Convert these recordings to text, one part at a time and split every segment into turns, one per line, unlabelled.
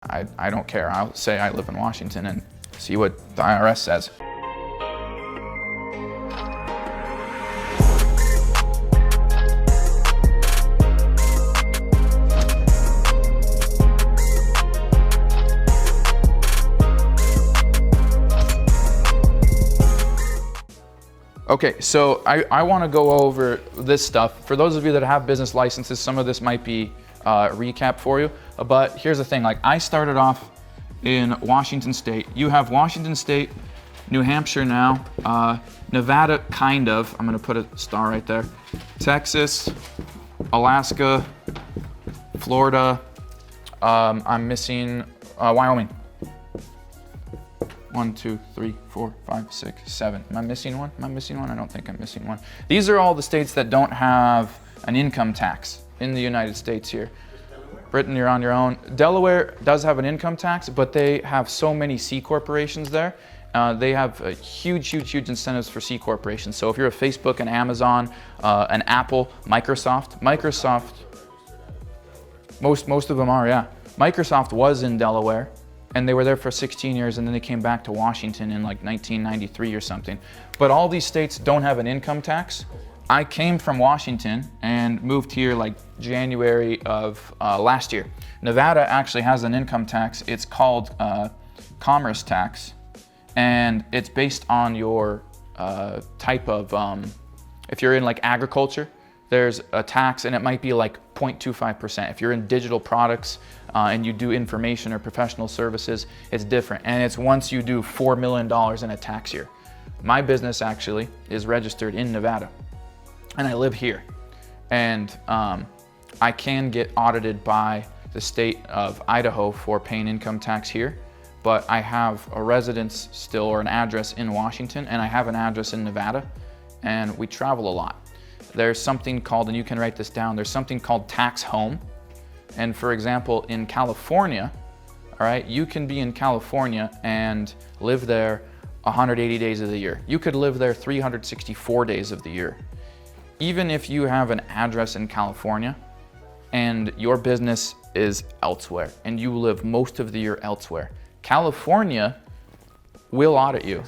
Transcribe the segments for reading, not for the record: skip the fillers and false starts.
I don't care. I'll say I live in Washington and see what the IRS says. Okay, so I want to go over this stuff. For those of you that have business licenses, some of this might be recap for you. But here's the thing, like I started off in Washington State. You have Washington State, New Hampshire now, Nevada kind of, I'm gonna put a star right there, Texas, Alaska, Florida, I'm missing Wyoming. 1, 2, 3, 4, 5, 6, 7. Am I missing one? Am I missing one? I don't think I'm missing one. These are all the states that don't have an income tax in the United States here. Britain, you're on your own. Delaware does have an income tax, but they have so many C corporations there. They have huge incentives for C corporations. So if you're a Facebook, an Amazon, an Apple, Microsoft, most of them are, yeah. Microsoft was in Delaware, and they were there for 16 years, and then they came back to Washington in like 1993 or something. But all these states don't have an income tax. I came from Washington and moved here like January of last year. Nevada actually has an income tax. It's called commerce tax, and it's based on your type of, if you're in like agriculture, there's a tax, and it might be like 0.25%. If you're in digital products and you do information or professional services, it's different. And it's once you do $4 million in a tax year. My business actually is registered in Nevada, and I live here. And I can get audited by the state of Idaho for paying income tax here, but I have a residence still, or an address in Washington, and I have an address in Nevada, and we travel a lot. There's something called, and you can write this down, there's something called tax home. And for example, in California, all right, you can be in California and live there 180 days of the year. You could live there 364 days of the year. Even if you have an address in California and your business is elsewhere and you live most of the year elsewhere, California will audit you.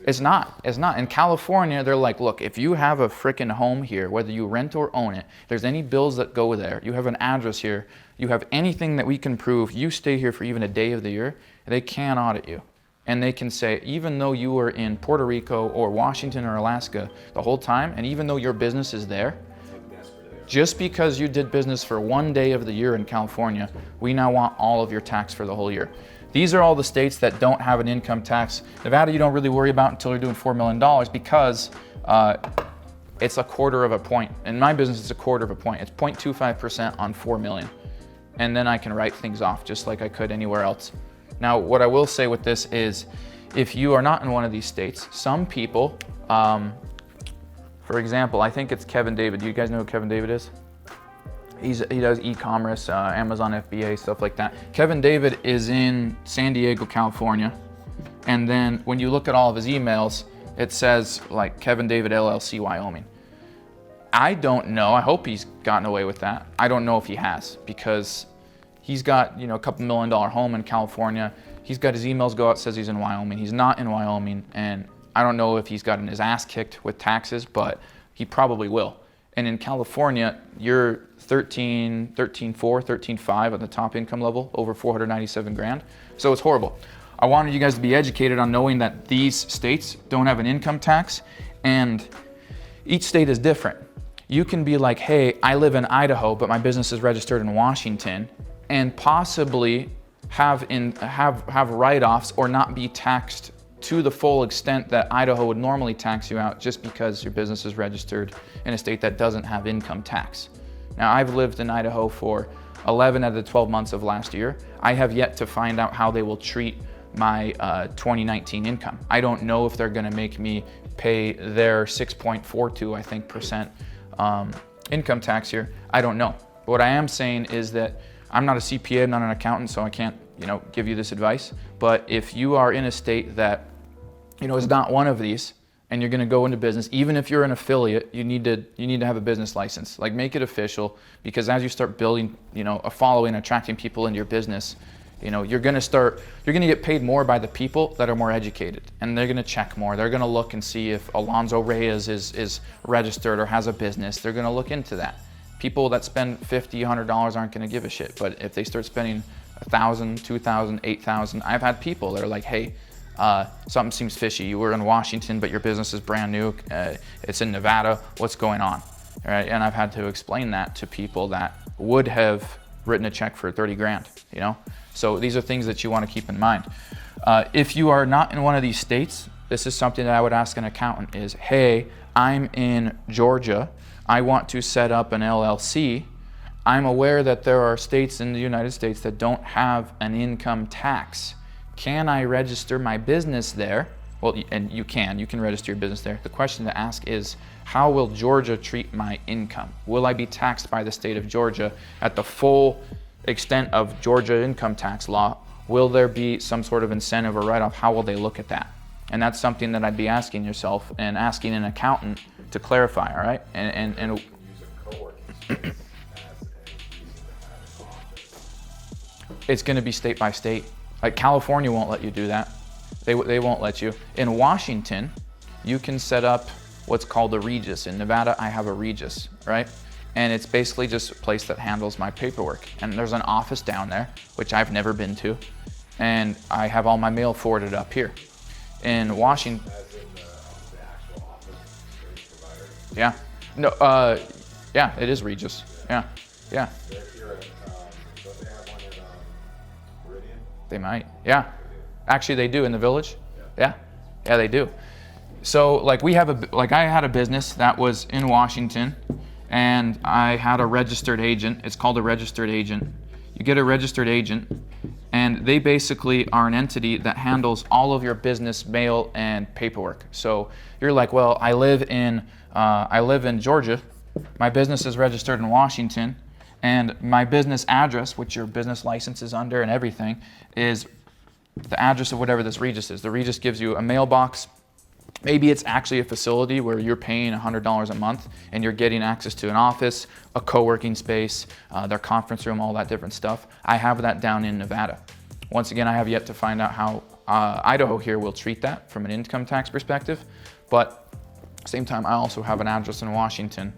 It's not. In California, they're like, look, if you have a freaking home here, whether you rent or own it, there's any bills that go there, you have an address here, you have anything that we can prove, you stay here for even a day of the year, they can audit you. And they can say, even though you were in Puerto Rico or Washington or Alaska the whole time, and even though your business is there, just because you did business for one day of the year in California, we now want all of your tax for the whole year. These are all the states that don't have an income tax. Nevada, you don't really worry about until you're doing $4 million because it's a quarter of a point. In my business, it's a quarter of a point. It's 0.25% on 4 million. And then I can write things off just like I could anywhere else. Now, what I will say with this is, if you are not in one of these states, some people, for example, I think it's Kevin David. Do you guys know who Kevin David is? He does e-commerce, Amazon FBA, stuff like that. Kevin David is in San Diego, California. And then when you look at all of his emails, it says like Kevin David LLC, Wyoming. I don't know, I hope he's gotten away with that. I don't know if he has, because he's got, a couple $1 million home in California. He's got his emails go out, says he's in Wyoming. He's not in Wyoming, and I don't know if he's gotten his ass kicked with taxes, but he probably will. And in California, you're 13.5 on the top income level, over 497 grand. So it's horrible. I wanted you guys to be educated on knowing that these states don't have an income tax, and each state is different. You can be like, hey, I live in Idaho, but my business is registered in Washington, and possibly have write-offs or not be taxed to the full extent that Idaho would normally tax you out, just because your business is registered in a state that doesn't have income tax. Now, I've lived in Idaho for 11 out of the 12 months of last year. I have yet to find out how they will treat my 2019 income. I don't know if they're gonna make me pay their 6.42, I think, percent income tax here. I don't know. But what I am saying is that I'm not a CPA, I'm not an accountant, so I can't, give you this advice. But if you are in a state that is not one of these, and you're going to go into business, even if you're an affiliate, you need to have a business license. Like, make it official, because as you start building, a following, attracting people into your business, You know, you're gonna get paid more by the people that are more educated, and they're gonna check more. They're gonna look and see if Alonzo Reyes is registered or has a business. They're gonna look into that. People that spend $50, $100 aren't gonna give a shit, but if they start spending $1,000, $2,000, $8,000, I've had people that are like, hey, something seems fishy. You were in Washington, but your business is brand new. It's in Nevada. What's going on? All right, and I've had to explain that to people that would have written a check for 30 grand, you know? So these are things that you want to keep in mind. If you are not in one of these states, this is something that I would ask an accountant is, hey, I'm in Georgia. I want to set up an LLC. I'm aware that there are states in the United States that don't have an income tax. Can I register my business there? Well, and you can register your business there. The question to ask is, how will Georgia treat my income? Will I be taxed by the state of Georgia at the full extent of Georgia income tax law? Will there be some sort of incentive or write-off? How will they look at that? And that's something that I'd be asking yourself and asking an accountant to clarify, all right? And it's gonna be state by state. Like California won't let you do that. They won't let you. In Washington, you can set up what's called a Regis. In Nevada, I have a Regis, right? And it's basically just a place that handles my paperwork. And there's an office down there, which I've never been to. And I have all my mail forwarded up here. In Washington.
As in the actual office service provider?
Yeah. No, yeah, it is Regis. Yeah, yeah.
They're here at, don't they have one in Meridian?
They might, yeah. Actually, they do in the Village. Yeah, yeah, they do. So, like, I had a business that was in Washington, and I had a registered agent. It's called a registered agent. You get a registered agent, and they basically are an entity that handles all of your business mail and paperwork. So you're like, well, I live in Georgia. My business is registered in Washington, and my business address, which your business license is under and everything, is the address of whatever this Regis is. The Regis gives you a mailbox. Maybe it's actually a facility where you're paying $100 a month and you're getting access to an office, a co-working space, their conference room, all that different stuff. I have that down in Nevada. Once again, I have yet to find out how Idaho here will treat that from an income tax perspective. But at the same time, I also have an address in Washington.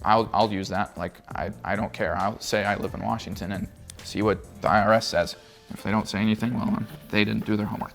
I'll use that. Like, I don't care. I'll say I live in Washington and see what the IRS says. If they don't say anything, well, they didn't do their homework.